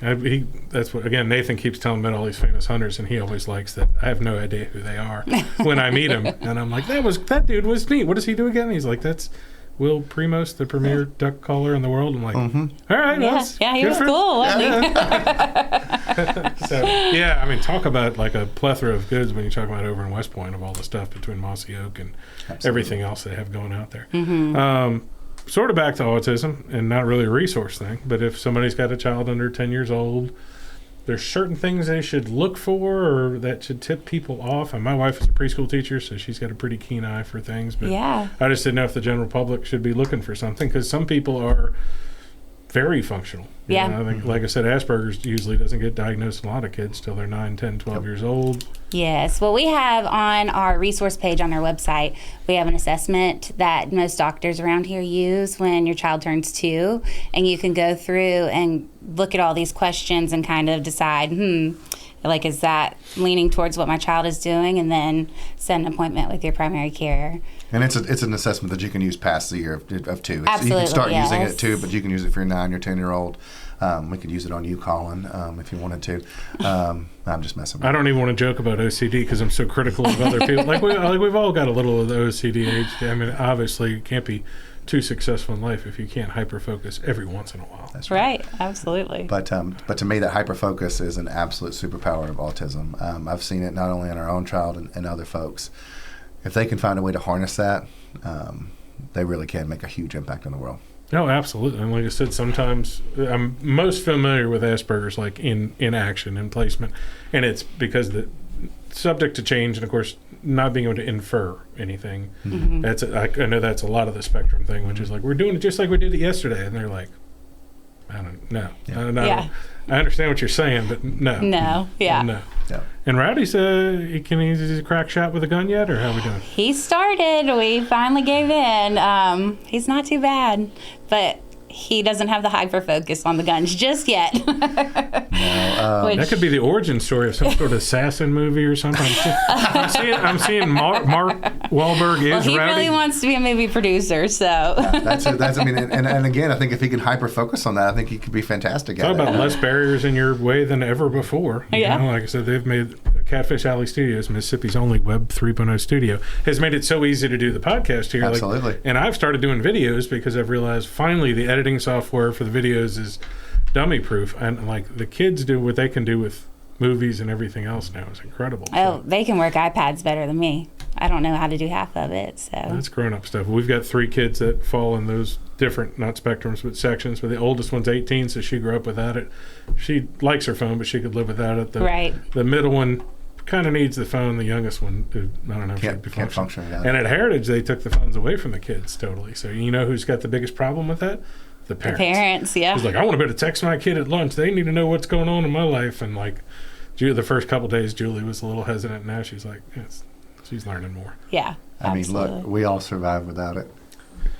That's what, again, Nathan keeps telling me about all these famous hunters, and he always likes that. I have no idea who they are when I meet him. And I'm like, that dude was neat. What does he do again? And he's like, that's Will Primos, the premier duck caller in the world. I'm like, all right. Yeah, he was cool, wasn't he? So, yeah, I mean, talk about like a plethora of goods when you talk about over in West Point of all the stuff between Mossy Oak and everything else they have going out there. Sort of back to autism, and not really a resource thing, but if somebody's got a child under 10 years old, there's certain things they should look for or that should tip people off. And my wife is a preschool teacher, so she's got a pretty keen eye for things. But I just didn't know if the general public should be looking for something, because some people are very functional. You know, I think, like I said, Asperger's usually doesn't get diagnosed in a lot of kids till they're 9, 10, 12 years old. Yes. Well, we have on our resource page on our website, we have an assessment that most doctors around here use when your child turns 2. And you can go through and look at all these questions and kind of decide, like, is that leaning towards what my child is doing? And then set an appointment with your primary care. And it's an assessment that you can use past the year of 2. Absolutely, you can start using it at 2, but you can use it for your 9 or 10-year-old. We could use it on you, Colin, if you wanted to. I'm just messing with you. I don't even want to joke about OCD because I'm so critical of other people. We've all got a little of the OCD age. I mean, obviously, you can't be too successful in life if you can't hyper-focus every once in a while. That's right. Absolutely. But to me, that hyper-focus is an absolute superpower of autism. I've seen it not only in our own child and other folks. If they can find a way to harness that, they really can make a huge impact in the world. No, absolutely. And like I said, sometimes I'm most familiar with Asperger's like in action, in placement. And it's because the subject to change and, of course, not being able to infer anything. I know that's a lot of the spectrum thing, which is like, we're doing it just like we did it yesterday. And they're like, I don't know. I understand what you're saying, but no. No. And Rowdy's, can he crack shot with a gun yet, or how are we doing? He started. We finally gave in. He's not too bad, but he doesn't have the hyper focus on the guns just yet. That could be the origin story of some sort of assassin movie or something. I'm seeing Mark Wahlberg is he Rowdy. Really wants to be a movie producer, so. I mean, and again, I think if he can hyper focus on that, I think he could be fantastic at it. Talk about less barriers in your way than ever before. You know, like I said, they've made Catfish Alley Studios, Mississippi's only Web 3.0 studio, has made it so easy to do the podcast here. Absolutely. And I've started doing videos because I've realized finally the editing software for the videos is dummy proof, and like the kids do what they can do with movies and everything else now is incredible. Oh, they can work iPads better than me. I don't know how to do half of it. So that's grown-up stuff. We've got 3 kids that fall in those different, not spectrums, but sections. But the oldest one's 18, so she grew up without it. She likes her phone, but she could live without it. The middle one kind of needs the phone. The youngest one, I don't know if she'd be can't function without it. And at Heritage, they took the phones away from the kids totally. So you know who's got the biggest problem with that? The parents. Yeah. He's like, I want to be able to text my kid at lunch. They need to know what's going on in my life. And like, the first couple days, Julie was a little hesitant. Now she's like, yes, she's learning more. Yeah. I mean, look, we all survive without it.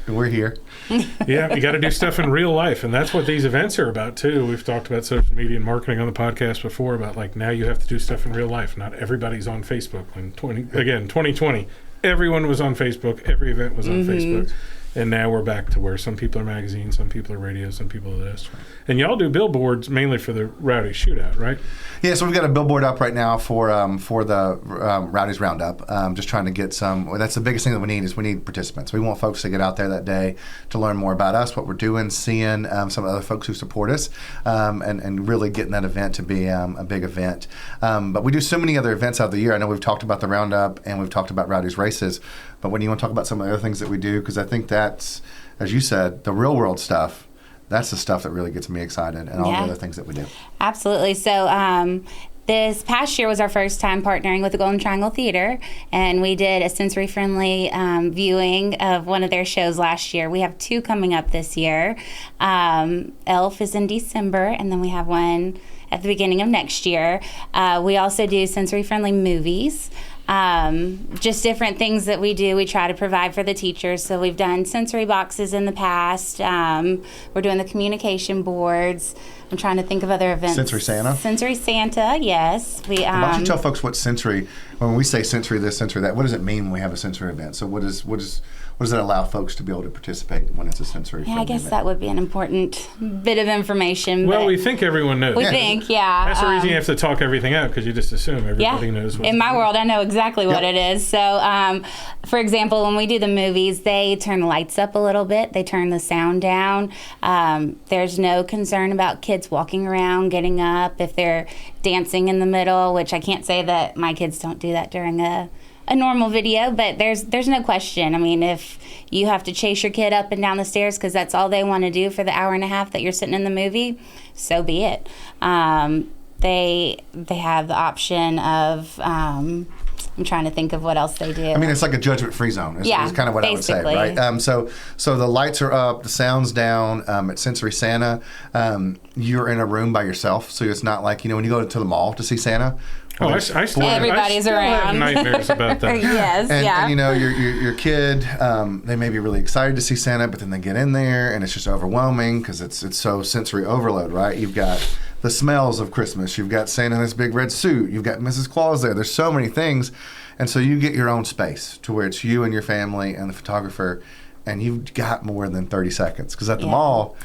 We're here. Yeah, you got to do stuff in real life, and that's what these events are about too. We've talked about social media and marketing on the podcast before about like now you have to do stuff in real life. Not everybody's on Facebook. And 2020, everyone was on Facebook. Every event was on Facebook. And now we're back to where some people are magazines, some people are radio, some people are this. And y'all do billboards mainly for the Rowdy Shootout, right? Yeah, so we've got a billboard up right now for the Rowdy's Roundup. Just trying to get some. Well, that's the biggest thing that we need is we need participants. We want folks to get out there that day to learn more about us, what we're doing, seeing some other folks who support us, and really getting that event to be a big event. But we do so many other events out of the year. I know we've talked about the Roundup and we've talked about Rowdy's Races. But when you want to talk about some of the other things that we do, because I think that's, as you said, the real world stuff, that's the stuff that really gets me excited and all the other things that we do. Absolutely. So this past year was our first time partnering with the Golden Triangle Theater, and we did a sensory-friendly viewing of one of their shows last year. We have 2 coming up this year. Elf is in December, and then we have one at the beginning of next year. We also do sensory-friendly movies. Just different things that we do. We try to provide for the teachers. So we've done sensory boxes in the past. We're doing the communication boards. I'm trying to think of other events. Sensory Santa? Sensory Santa, yes. Why don't you tell folks what sensory, when we say sensory this, sensory that, what does it mean when we have a sensory event? So what does it allow folks to be able to participate when it's a sensory I guess event? that would be an important bit of information. Well, we think everyone knows. We think, yeah. That's the reason you have to talk everything out, because you just assume everybody knows what in my world, I know exactly what it is. So, for example, when we do the movies, they turn the lights up a little bit. They turn the sound down. There's no concern about kids kids walking around, getting up, if they're dancing in the middle, which I can't say that my kids don't do that during a normal video, but there's no question. I mean, if you have to chase your kid up and down the stairs because that's all they want to do for the hour and a half that you're sitting in the movie, so be it. They have the option of I'm trying to think of what else they do. I mean, it's like a judgment-free zone. Is kind of what basically. I would say, right? So the lights are up, the sound's down. At Sensory Santa, you're in a room by yourself, so it's not like when you go to the mall to see Santa. Oh, I still everybody's around. have nightmares about that. Yes, and your kid, they may be really excited to see Santa, but then they get in there and it's just overwhelming because it's so sensory overload, right? You've got the smells of Christmas. You've got Santa in his big red suit. You've got Mrs. Claus there. There's so many things. And so you get your own space to where it's you and your family and the photographer, and you've got more than 30 seconds. Because at the mall,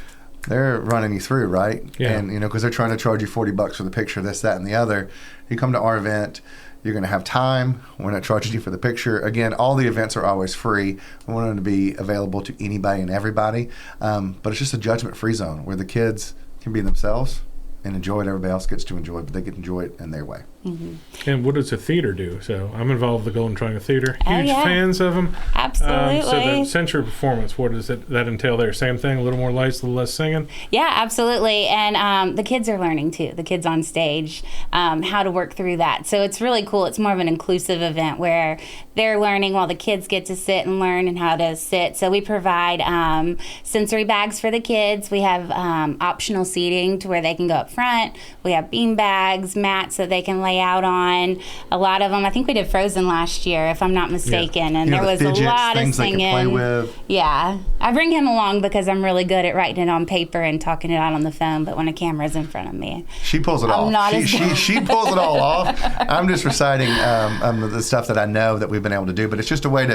they're running you through, right? Yeah. And, because they're trying to charge you $40 for the picture, this, that, and the other. You come to our event, you're going to have time. We're not charging you for the picture. Again, all the events are always free. We want them to be available to anybody and everybody. But it's just a judgment-free zone where the kids can be themselves and enjoy what everybody else gets to enjoy, but they get to enjoy it in their way. Mm-hmm. And what does the theater do? So I'm involved with the Golden Triangle Theater. Huge fans of them. Absolutely. So the sensory performance, what does that entail there? Same thing, a little more lights, a little less singing? Yeah, absolutely. And the kids are learning too, the kids on stage, how to work through that. So it's really cool. It's more of an inclusive event where they're learning while the kids get to sit and learn and how to sit. So we provide sensory bags for the kids. We have optional seating to where they can go up front. We have bean bags, mats that they can lay out on. A lot of them, I think we did Frozen last year, if I'm not mistaken, and there was fidgets, a lot of things singing. they can play with. Yeah, I bring him along because I'm really good at writing it on paper and talking it out on the phone. But when a camera's in front of me, she pulls it off. Not she pulls it all off. I'm just reciting the stuff that I know that we've been able to do. But it's just a way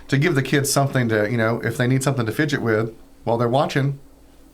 to give the kids something to, if they need something to fidget with while they're watching,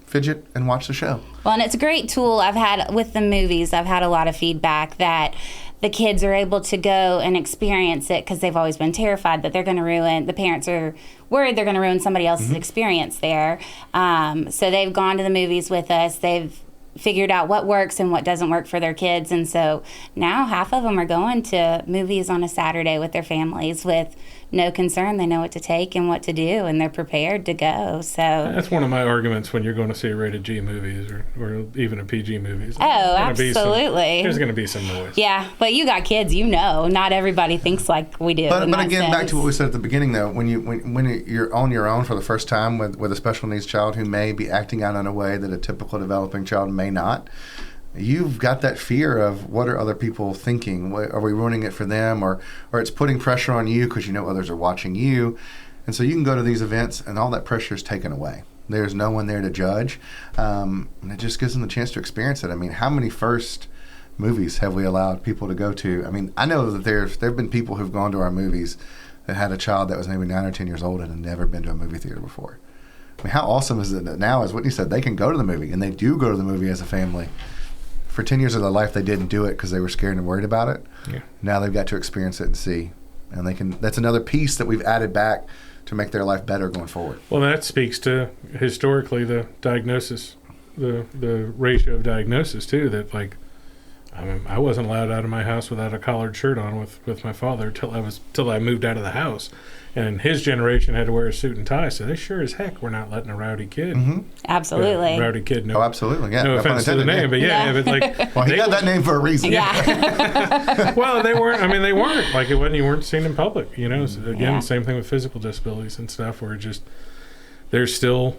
fidget and watch the show. Well, and it's a great tool. I've had with the movies, I've had a lot of feedback that the kids are able to go and experience it because they've always been terrified that they're going to ruin, the parents are worried they're going to ruin somebody else's experience there. So they've gone to the movies with us. They've figured out what works and what doesn't work for their kids. And so now half of them are going to movies on a Saturday with their families with no concern. They know what to take and what to do, and they're prepared to go. So that's one of my arguments when you're going to see rated G movies or even a PG movies. Absolutely. There's going to be some noise. Yeah, but you got kids, not everybody thinks like we do. But again, back to what we said at the beginning, though, when you're on your own for the first time with a special needs child who may be acting out in a way that a typical developing child may not, you've got that fear of what are other people thinking? Are we ruining it for them? Or it's putting pressure on you because others are watching you. And so you can go to these events and all that pressure is taken away. There's no one there to judge. And it just gives them the chance to experience it. I mean, how many first movies have we allowed people to go to? I mean, I know that there have been people who've gone to our movies that had a child that was maybe 9 or 10 years old and had never been to a movie theater before. I mean, how awesome is it that now, as Whitney said, they can go to the movie, and they do go to the movie as a family. For 10 years of their life, they didn't do it because they were scared and worried about it. Yeah. Now they've got to experience it and see. And that's another piece that we've added back to make their life better going forward. Well, that speaks to, historically, the diagnosis, the ratio of diagnosis, too, that, I wasn't allowed out of my house without a collared shirt on with my father till I moved out of the house. And his generation had to wear a suit and tie, so they sure as heck were not letting a rowdy kid. Mm-hmm. Absolutely. Rowdy kid, no. Oh, absolutely, yeah. No offense to the name, but well, he got that name for a reason. Yeah. Well, they weren't. Like, you weren't seen in public, So again, same thing with physical disabilities and stuff, where just there's still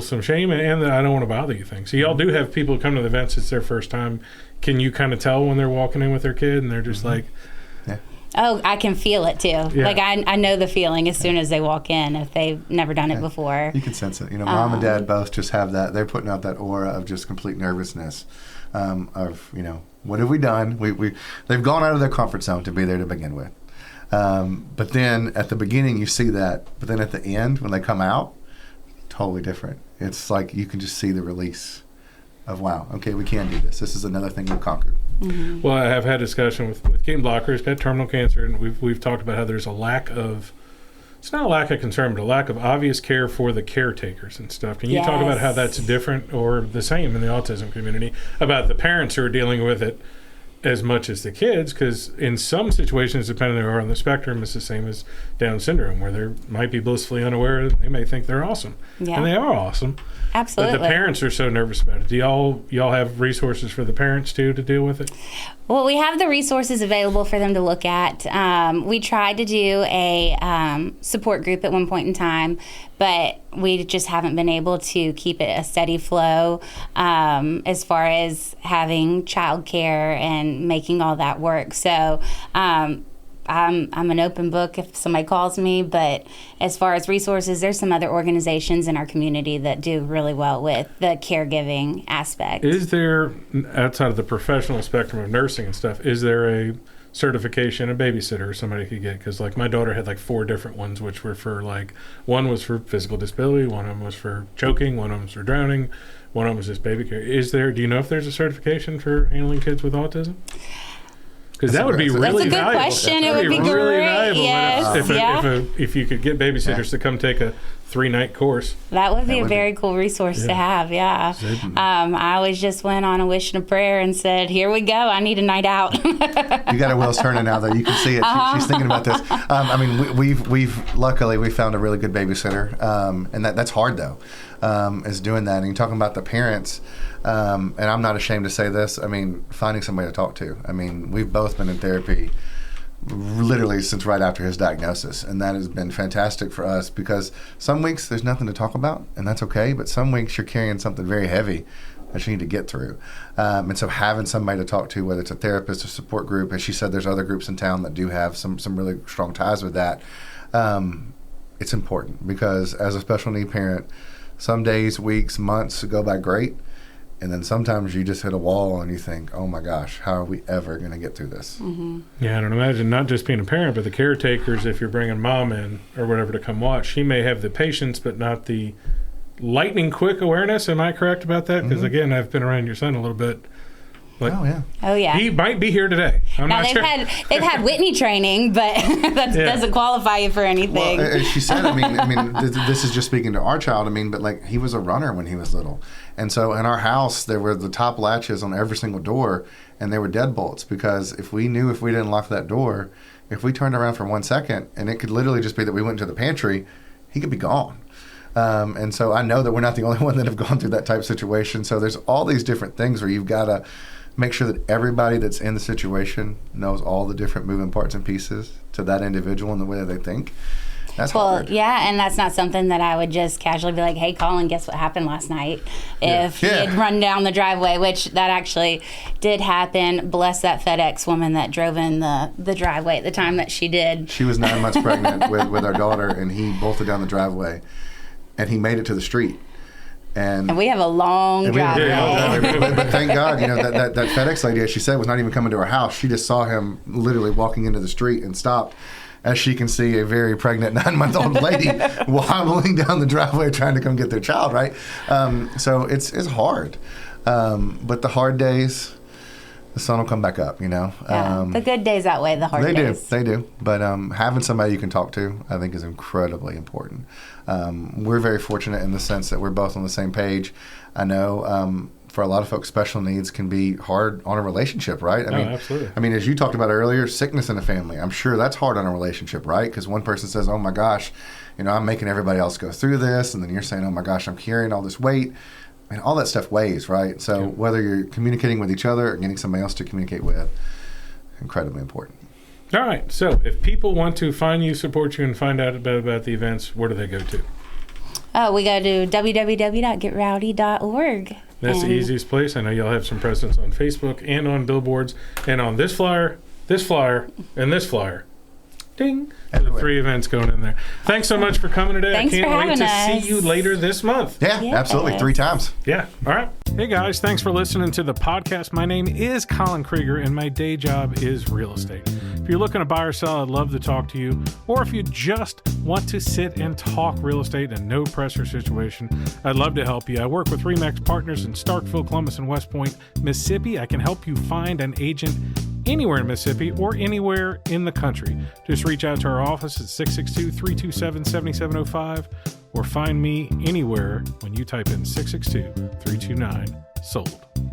some shame and I don't want to bother you things. So y'all do have people come to the events, it's their first time. Can you kind of tell when they're walking in with their kid and they're just like... Yeah. Oh, I can feel it too. Yeah. I know the feeling as soon as they walk in if they've never done it before. You can sense it. Mom and Dad both just have that. They're putting out that aura of just complete nervousness. What have we done? They've gone out of their comfort zone to be there to begin with. But then at the beginning you see that. But then at the end when they come out, totally different. It's like you can just see the release of, wow, okay, we can do this. This is another thing we've conquered. Mm-hmm. Well, I have had discussion with Keaton Blocker. He's got terminal cancer, and we've talked about how there's a lack of it's not a lack of concern, but a lack of obvious care for the caretakers and stuff. Can you talk about how that's different or the same in the autism community about the parents who are dealing with it as much as the kids? Because in some situations, depending on where on the spectrum, it's the same as Down syndrome, where they might be blissfully unaware. They may think they're awesome, and they are awesome. Absolutely. But the parents are so nervous about it. Do y'all have resources for the parents too to deal with it? Well, we have the resources available for them to look at. We tried to do a support group at one point in time, but we just haven't been able to keep it a steady flow as far as having childcare and making all that work. So I'm an open book if somebody calls me, but as far as resources, there's some other organizations in our community that do really well with the caregiving aspect. Is there, outside of the professional spectrum of nursing and stuff, is there a certification a babysitter somebody could get? Because like my daughter had like 4 different ones, which were for like, one was for physical disability, one of them was for choking, one of them was for drowning, one of them was just baby care. Do you know if there's a certification for handling kids with autism? Because that would be really valuable. That's a good question. It would be really valuable. Yes. If you could get babysitters to come take a 3-night course. That would be a very cool resource to have, I always just went on a wish and a prayer and said, here we go, I need a night out. You got her wheels turning now, though. You can see it. She's thinking about this. I mean, we've luckily we found a really good babysitter, and that's hard, though, is doing that. And you're talking about the parents, and I'm not ashamed to say this, I mean, finding somebody to talk to. I mean, we've both been in therapy literally since right after his diagnosis, and that has been fantastic for us because some weeks there's nothing to talk about, and that's okay, but some weeks you're carrying something very heavy that you need to get through, and so having somebody to talk to, whether it's a therapist or support group, as she said, there's other groups in town that do have some really strong ties with that. It's important because as a special need parent, some days, weeks, months go by great, and then sometimes you just hit a wall and you think, oh my gosh, how are we ever going to get through this? Mm-hmm. Yeah, I don't imagine not just being a parent, but the caretakers, if you're bringing mom in or whatever to come watch, she may have the patience but not the lightning quick awareness. Am I correct about that? Because again, I've been around your son a little bit. Like, oh yeah. He might be here today. I'm now not sure. They've had Whitney training, but that doesn't qualify you for anything. Well, as she said, I mean, this is just speaking to our child. I mean, but like he was a runner when he was little, and so in our house there were the top latches on every single door, and they were deadbolts because if we didn't lock that door, if we turned around for 1 second, and it could literally just be that we went to the pantry, he could be gone. And so I know that we're not the only one that have gone through that type of situation. So there's all these different things where you've got to make sure that everybody that's in the situation knows all the different moving parts and pieces to that individual and the way that they think. That's hard. Yeah, and that's not something that I would just casually be like, hey, Colin, guess what happened last night? If he had run down the driveway, which that actually did happen. Bless that FedEx woman that drove in the driveway at the time that she did. She was 9 months pregnant with our daughter, and he bolted down the driveway, and he made it to the street. And we have a long driveway. But thank God, that FedEx lady, as she said, was not even coming to our house. She just saw him literally walking into the street and stopped. As she can see, a very pregnant 9-month-old lady wobbling down the driveway trying to come get their child, right? So it's hard. But the hard days, the sun will come back up, Yeah, the good days outweigh the hard days. They do. But having somebody you can talk to, I think, is incredibly important. We're very fortunate in the sense that we're both on the same page. I know for a lot of folks, special needs can be hard on a relationship, right? Absolutely. I mean, as you talked about earlier, sickness in the family. I'm sure that's hard on a relationship, right? Because one person says, oh my gosh, I'm making everybody else go through this. And then you're saying, oh my gosh, I'm carrying all this weight. I mean, all that stuff weighs, right? So whether you're communicating with each other or getting somebody else to communicate with, incredibly important. All right. So if people want to find you, support you, and find out about the events, where do they go to? We go to www.getrowdy.org. That's the easiest place. I know you'll have some presence on Facebook and on billboards and on this flyer, and this flyer. Ding. The 3 events going in there. Thanks so much for coming today. Thanks I can't wait to us. see you later this month. Yeah, absolutely. 3 times. Yeah. All right. Hey, guys. Thanks for listening to the podcast. My name is Colin Krieger, and my day job is real estate. If you're looking to buy or sell, I'd love to talk to you. Or if you just want to sit and talk real estate in a no-pressure situation, I'd love to help you. I work with RE/MAX Partners in Starkville, Columbus, and West Point, Mississippi. I can help you find an agent anywhere in Mississippi or anywhere in the country. Just reach out to our office at 662-327-7705 or find me anywhere when you type in 662-329-SOLD.